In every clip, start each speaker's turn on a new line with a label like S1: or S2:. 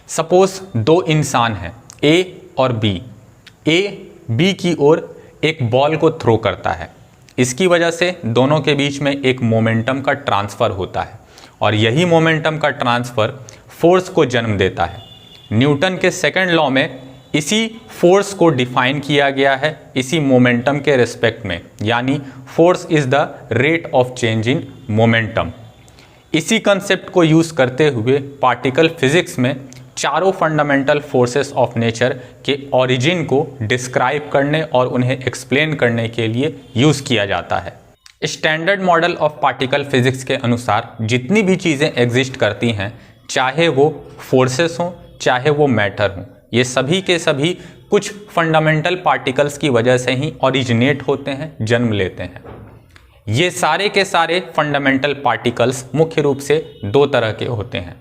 S1: Suppose दो इंसान हैं ए और बी। ए बी की ओर एक बॉल को थ्रो करता है। इसकी वजह से दोनों के बीच में एक मोमेंटम का ट्रांसफ़र होता है और यही मोमेंटम का ट्रांसफ़र फोर्स को जन्म देता है। न्यूटन के सेकंड लॉ में इसी फोर्स को डिफाइन किया गया है इसी मोमेंटम के रिस्पेक्ट में, यानी force is the rate of change in momentum. इसी कंसेप्ट को यूज़ करते हुए पार्टिकल फिजिक्स में चारों फंडामेंटल फोर्सेस ऑफ नेचर के ओरिजिन को डिस्क्राइब करने और उन्हें एक्सप्लेन करने के लिए यूज़ किया जाता है। Standard model of particle physics के अनुसार जितनी भी चीज़ें एग्जिस्ट करती हैं, चाहे वो फोर्सेस हों चाहे वो मैटर हों, ये सभी के सभी कुछ फंडामेंटल पार्टिकल्स की वजह से ही ओरिजिनेट होते हैं, जन्म लेते हैं। ये सारे के सारे फंडामेंटल पार्टिकल्स मुख्य रूप से दो तरह के होते हैं।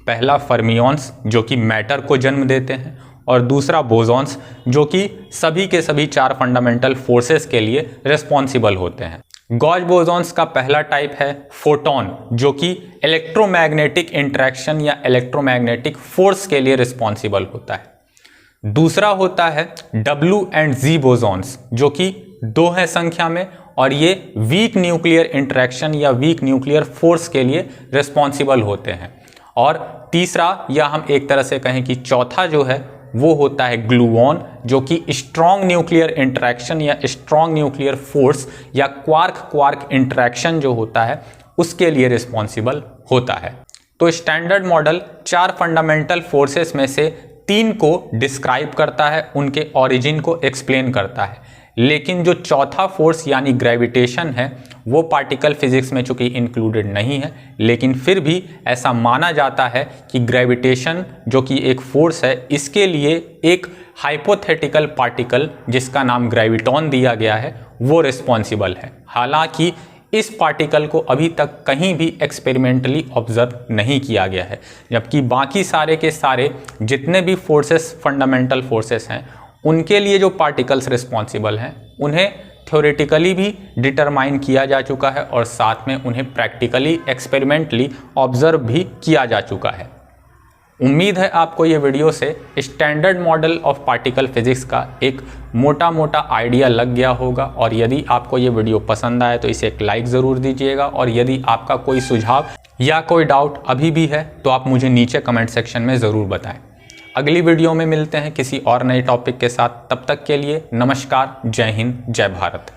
S1: पहला फर्मियॉन्स जो कि मैटर को जन्म देते हैं और दूसरा बोसॉन्स जो कि सभी के सभी चार फंडामेंटल फोर्सेस के लिए रिस्पॉन्सिबल होते हैं। गॉस बोसॉन्स का पहला टाइप है फोटॉन जो कि इलेक्ट्रोमैग्नेटिक इंटरेक्शन या इलेक्ट्रोमैग्नेटिक फोर्स के लिए रिस्पॉन्सिबल होता है। दूसरा होता है डब्ल्यू एंड जी बोसॉन्स जो कि दो हैं संख्या में और ये वीक न्यूक्लियर इंटरेक्शन या वीक न्यूक्लियर फोर्स के लिए रिस्पॉन्सिबल होते हैं। और तीसरा या हम एक तरह से कहें कि चौथा जो है वो होता है ग्लूऑन जो कि स्ट्रॉन्ग न्यूक्लियर इंटरेक्शन या स्ट्रॉन्ग न्यूक्लियर फोर्स या क्वार्क क्वार्क इंटरेक्शन जो होता है उसके लिए रिस्पॉन्सिबल होता है। तो स्टैंडर्ड मॉडल चार फंडामेंटल फोर्सेस में से तीन को डिस्क्राइब करता है, उनके ओरिजिन को एक्सप्लेन करता है, लेकिन जो चौथा फोर्स यानी ग्रेविटेशन है वो पार्टिकल फिजिक्स में चूंकि इंक्लूडेड नहीं है, लेकिन फिर भी ऐसा माना जाता है कि ग्रेविटेशन जो कि एक फोर्स है इसके लिए एक हाइपोथेटिकल पार्टिकल जिसका नाम ग्रेविटॉन दिया गया है वो रिस्पॉन्सिबल है। हालांकि इस पार्टिकल को अभी तक कहीं भी एक्सपेरिमेंटली ऑब्जर्व नहीं किया गया है, जबकि बाकी सारे के सारे जितने भी फोर्सेस फंडामेंटल फोर्सेस हैं उनके लिए जो पार्टिकल्स रिस्पॉन्सिबल हैं उन्हें थ्योरेटिकली भी डिटरमाइन किया जा चुका है और साथ में उन्हें प्रैक्टिकली एक्सपेरिमेंटली ऑब्जर्व भी किया जा चुका है। उम्मीद है आपको ये वीडियो से standard model of particle physics का एक मोटा मोटा आइडिया लग गया होगा और यदि आपको ये वीडियो पसंद आए तो इसे एक लाइक ज़रूर दीजिएगा और यदि आपका कोई सुझाव या कोई डाउट अभी भी है तो आप मुझे नीचे कमेंट सेक्शन में ज़रूर बताएं। अगली वीडियो में मिलते हैं किसी और नए टॉपिक के साथ, तब तक के लिए नमस्कार, जय हिंद, जय भारत।